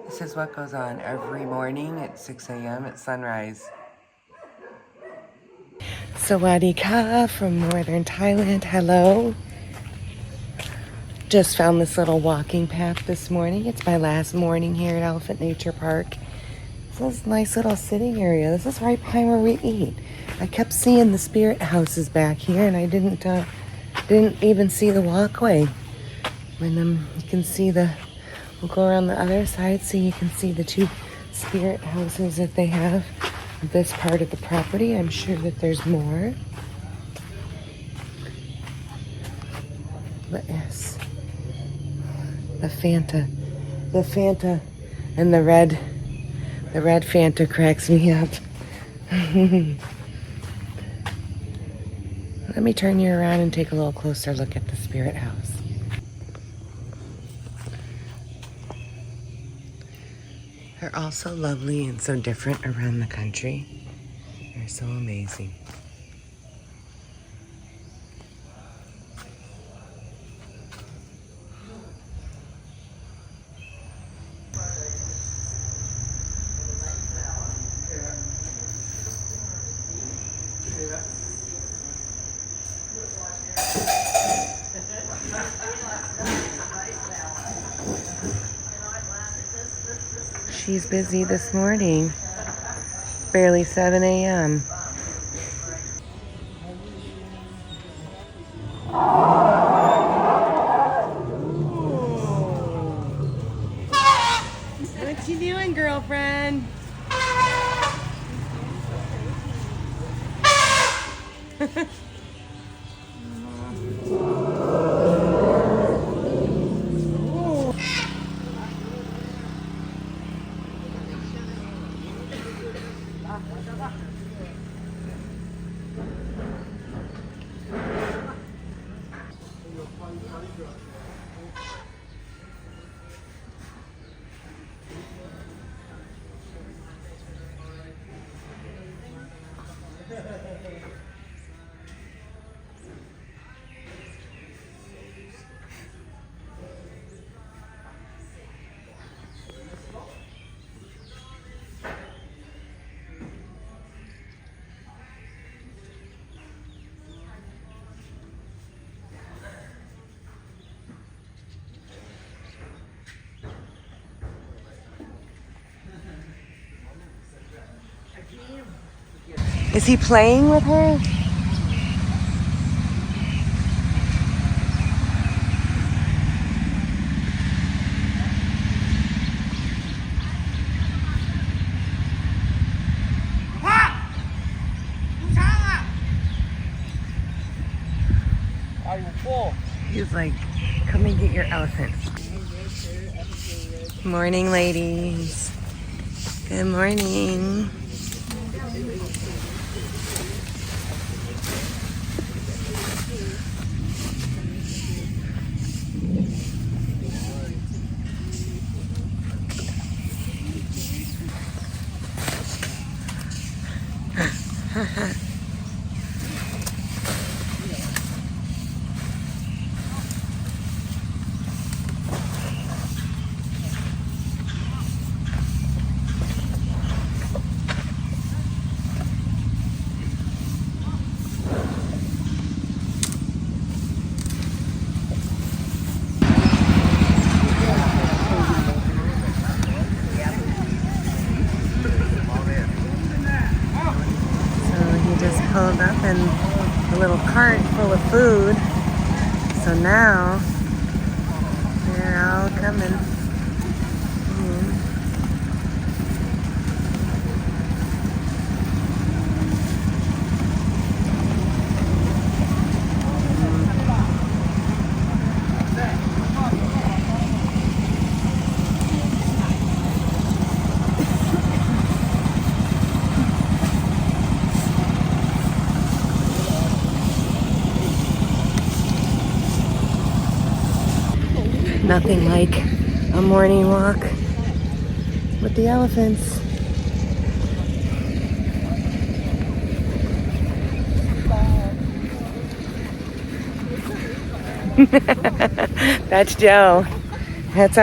This is what goes on every morning at 6 a.m. at sunrise. Sawadee ka from northern Thailand. Hello. Just found this little walking path this morning. It's my last morning here at Elephant Nature Park. This is a nice little sitting area. This is right behind where we eat. I kept seeing the spirit houses back here, and I didn't even see the walkway. And you can see we'll go around the other side so you can see the two spirit houses that they have this part of the property. I'm sure that there's more. But yes, the Fanta and the red Fanta cracks me up. Let me turn you around and take a little closer look at the spirit house. They're all so lovely and so different around the country. They're so amazing. She's busy this morning. Barely 7 a.m. What you doing, girlfriend? Is he playing with her? He's like, come and get your elephant. Morning, ladies. Good morning. Pulled up in a little cart full of food. So now they're all coming. Nothing like a morning walk with the elephants. That's Joe. That's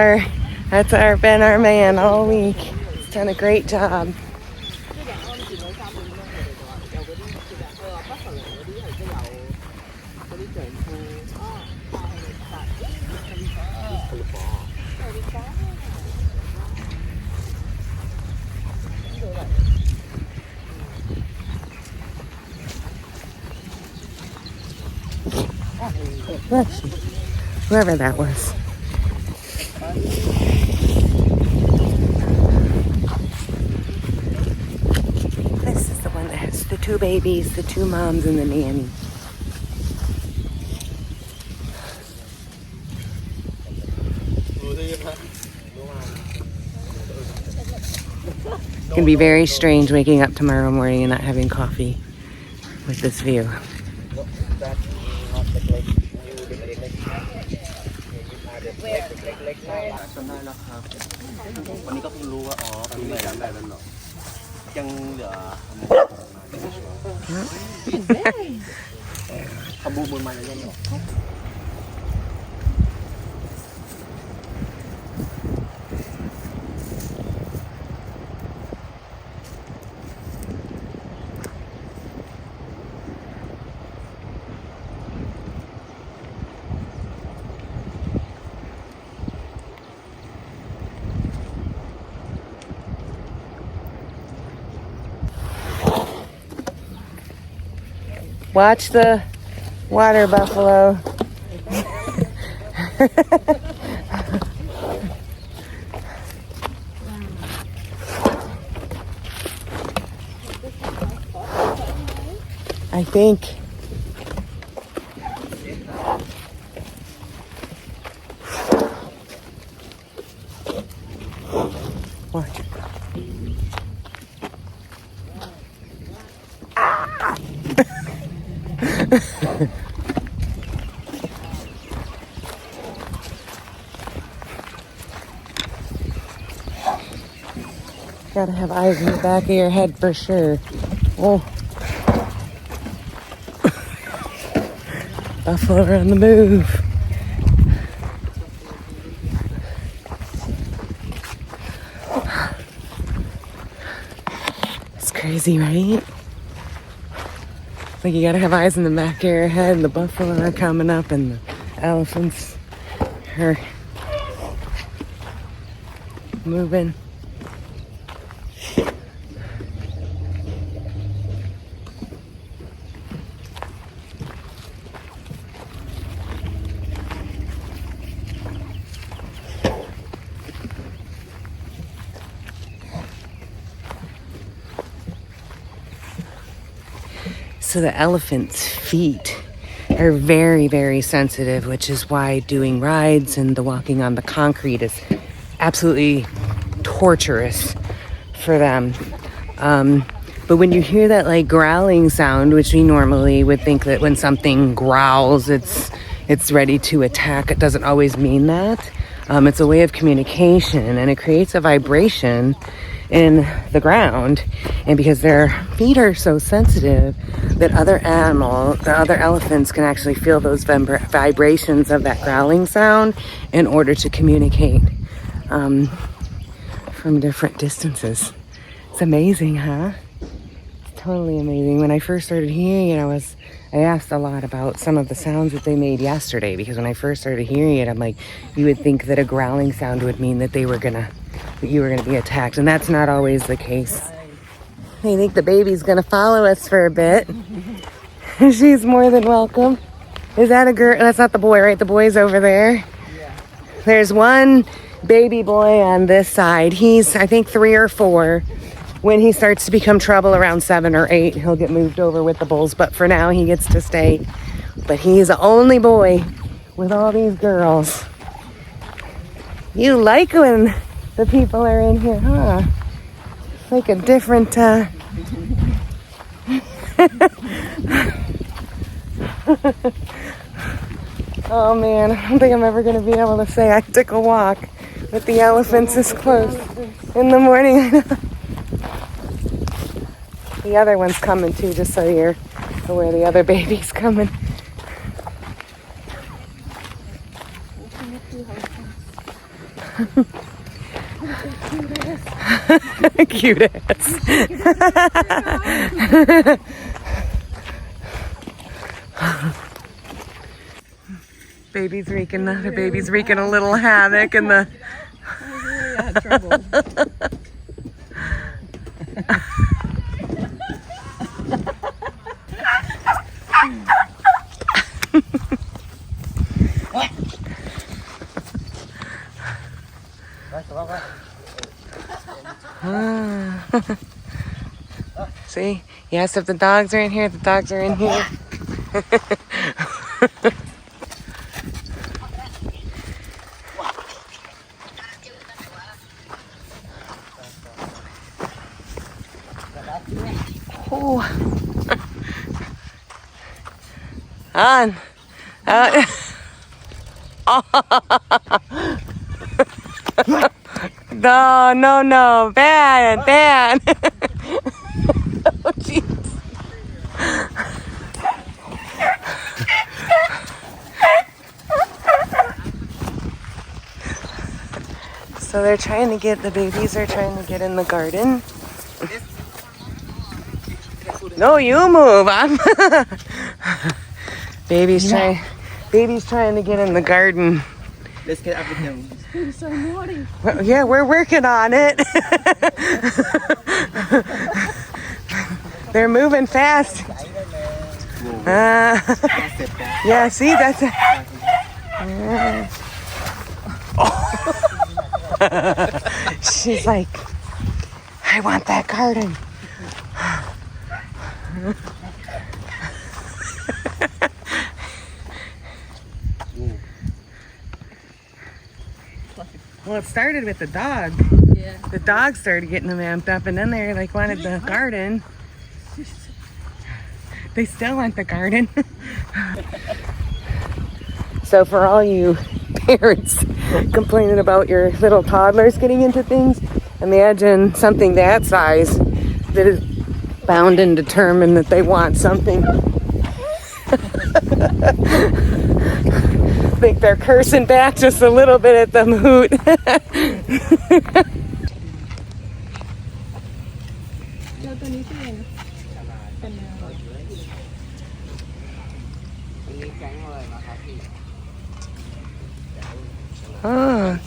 been our man all week. He's done a great job. Whoever that was. This is the one that has the 2 babies, the 2 moms, and the nanny. It's gonna be very strange waking up tomorrow morning and not having coffee with this view. Watch the water buffalo. I think. Watch. Gotta have eyes in the back of your head for sure. Oh. Buffalo are on the move. It's crazy, right? Like you gotta have eyes in the back of your head. The buffalo are coming up and the elephants are moving. So the elephant's feet are very, very sensitive, which is why doing rides and the walking on the concrete is absolutely torturous for them. But when you hear that like growling sound, which we normally would think that when something growls, it's ready to attack, it doesn't always mean that. It's a way of communication, and it creates a vibration in the ground. And because their feet are so sensitive, that the other elephants can actually feel those vibrations of that growling sound in order to communicate from different distances. It's amazing, huh? It's totally amazing. When I first started hearing it, I asked a lot about some of the sounds that they made yesterday, because when I first started hearing it, I'm like, you would think that a growling sound would mean that you were gonna be attacked, and that's not always the case. I think the baby's gonna follow us for a bit. She's more than welcome. Is that a girl? That's not the boy, right? The boy's over there. Yeah. There's one baby boy on this side. He's, I think, 3 or 4. When he starts to become trouble around 7 or 8, he'll get moved over with the bulls. But for now, he gets to stay. But he's the only boy with all these girls. You like when the people are in here, huh? It's like a different, Oh man, I don't think I'm ever going to be able to say I took a walk with the elephants this close in the morning. The other one's coming too, just so you're aware. The other baby's coming. Cute ass. Baby's wreaking a little havoc in the. I had trouble. See? Yes, if the dogs are in here, the dogs are in here. Oh. On. No. Bad. Oh, jeez. So the babies are trying to get in the garden. No, you move. Baby's trying to get in the garden. Let's get up with him. He's so naughty. Well, yeah, we're working on it. They're moving fast. Yeah, see, that's it. She's like, I want that garden. Well, it started with the dog. Yeah. The dog started getting them amped up, and then they like wanted the garden. They still want the garden. So for all you parents complaining about your little toddlers getting into things, imagine something that size that is bound and determined that they want something. I think they're cursing back just a little bit at the hoot. Oh.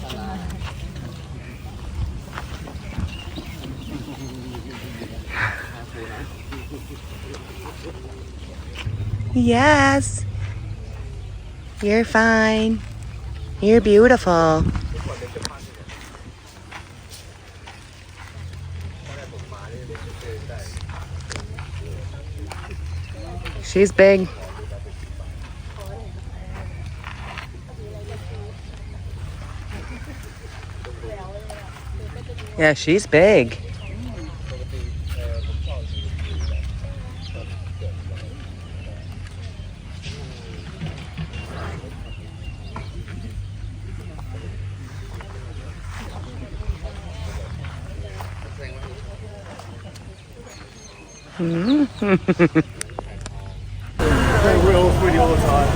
Yes. You're fine. You're beautiful. She's big. Yeah, she's big. We're all pretty all the time.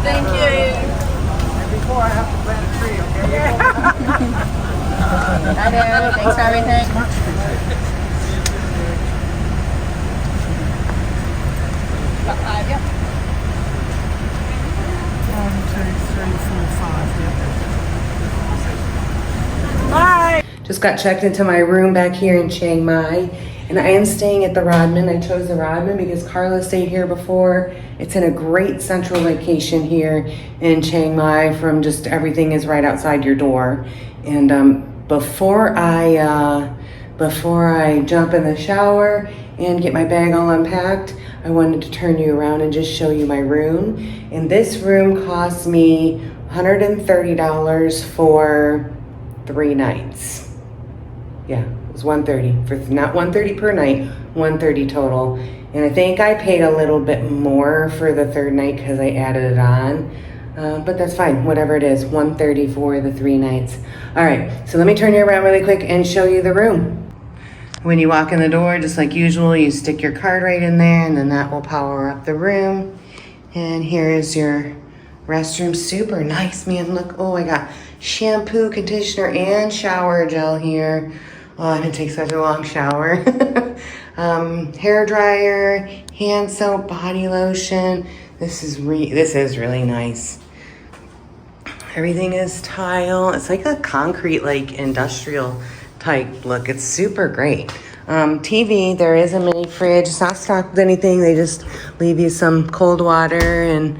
Thank you. And before I have to plant a tree, okay? I know. Thanks for everything. About 5, yep. 1, 2, 3, 4, 5. Bye. Just got checked into my room back here in Chiang Mai, and I am staying at the Rodman. I chose the Rodman because Carla stayed here before. It's in a great central location here in Chiang Mai. From just everything is right outside your door. And before I jump in the shower and get my bag all unpacked, I wanted to turn you around and just show you my room. And this room cost me $130 for 3 nights. Yeah, it was $130 for not $130 per night, $130 total. And I think I paid a little bit more for the 3rd night because I added it on. But that's fine, whatever it is, $130 for the 3 nights. All right, so let me turn you around really quick and show you the room. When you walk in the door, just like usual, you stick your card right in there, and then that will power up the room. And here is your Restroom super nice, man. Look, oh, I got shampoo, conditioner, and shower gel here. Oh, I didn't take such a long shower. Hair dryer, hand soap, body lotion. This is really nice. Everything is tile. It's like a concrete, like industrial type look. It's super great. TV, there is a mini fridge. It's not stocked with anything. They just leave you some cold water and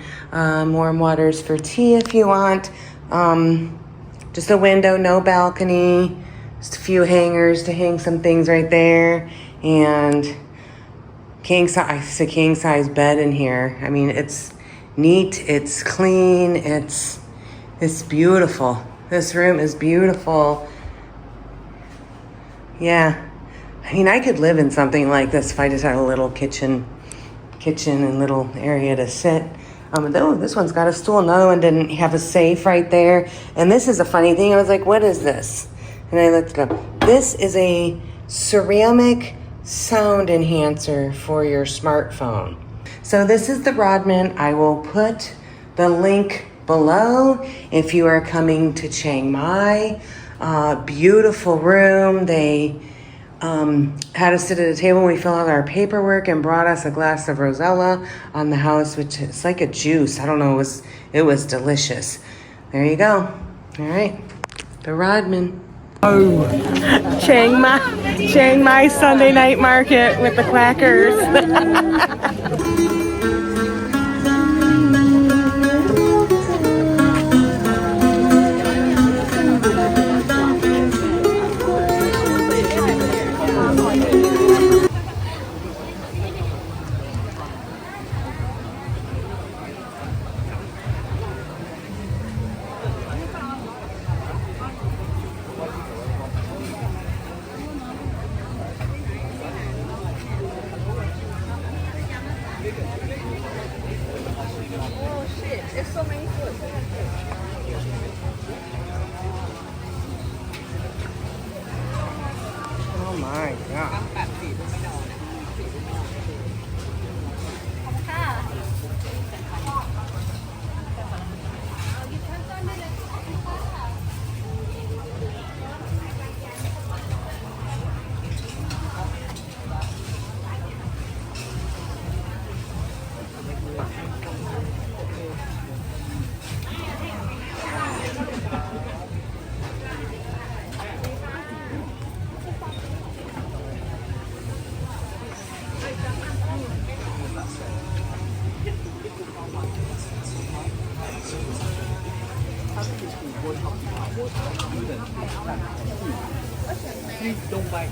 warm waters for tea if you want. Just a window, no balcony. Just a few hangers to hang some things right there. And king size bed in here. I mean, it's neat. It's clean. It's beautiful. This room is beautiful. Yeah. I mean, I could live in something like this if I just had a little kitchen and little area to sit. Oh, this one's got a stool. Another one didn't have a safe right there. And this is a funny thing. I was like, what is this? And I looked it up. This is a ceramic sound enhancer for your smartphone. So this is the Rodman. I will put the link below if you are coming to Chiang Mai. Beautiful room. They had us sit at a table. We filled out our paperwork and brought us a glass of Rosella on the house, which is like a juice. I don't know. It was delicious. There you go. All right, the Rodman. Oh, Chiang Mai Sunday night market with the quackers. Oh my god.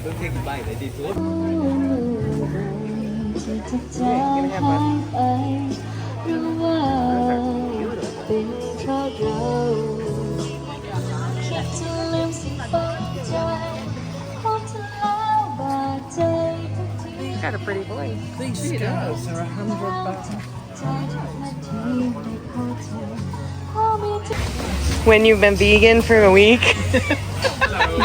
Don't take a bite. They did good. Got a pretty voice. These skirts are £100. When you've been vegan for a week,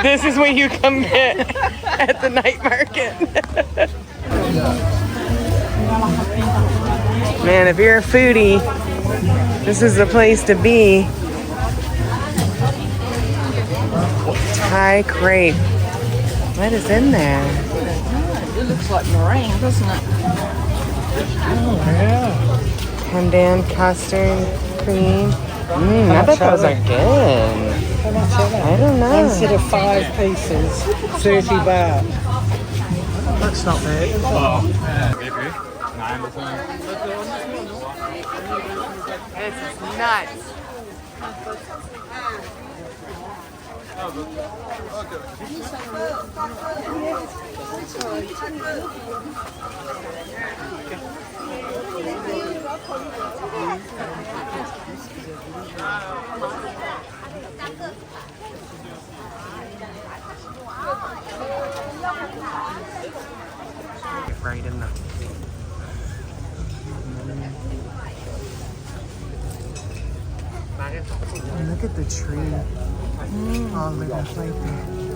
this is what you come get at the night market. Man, if you're a foodie, this is the place to be. Thai crepe. What is in there? It looks like meringue, doesn't it? Oh, yeah. Pandan custard cream. I bet those are good. I don't know. Instead of 5 pieces, 30 baht. That's not bad. This is nuts. Right in the... Look at the tree. Oh, look, that's right there.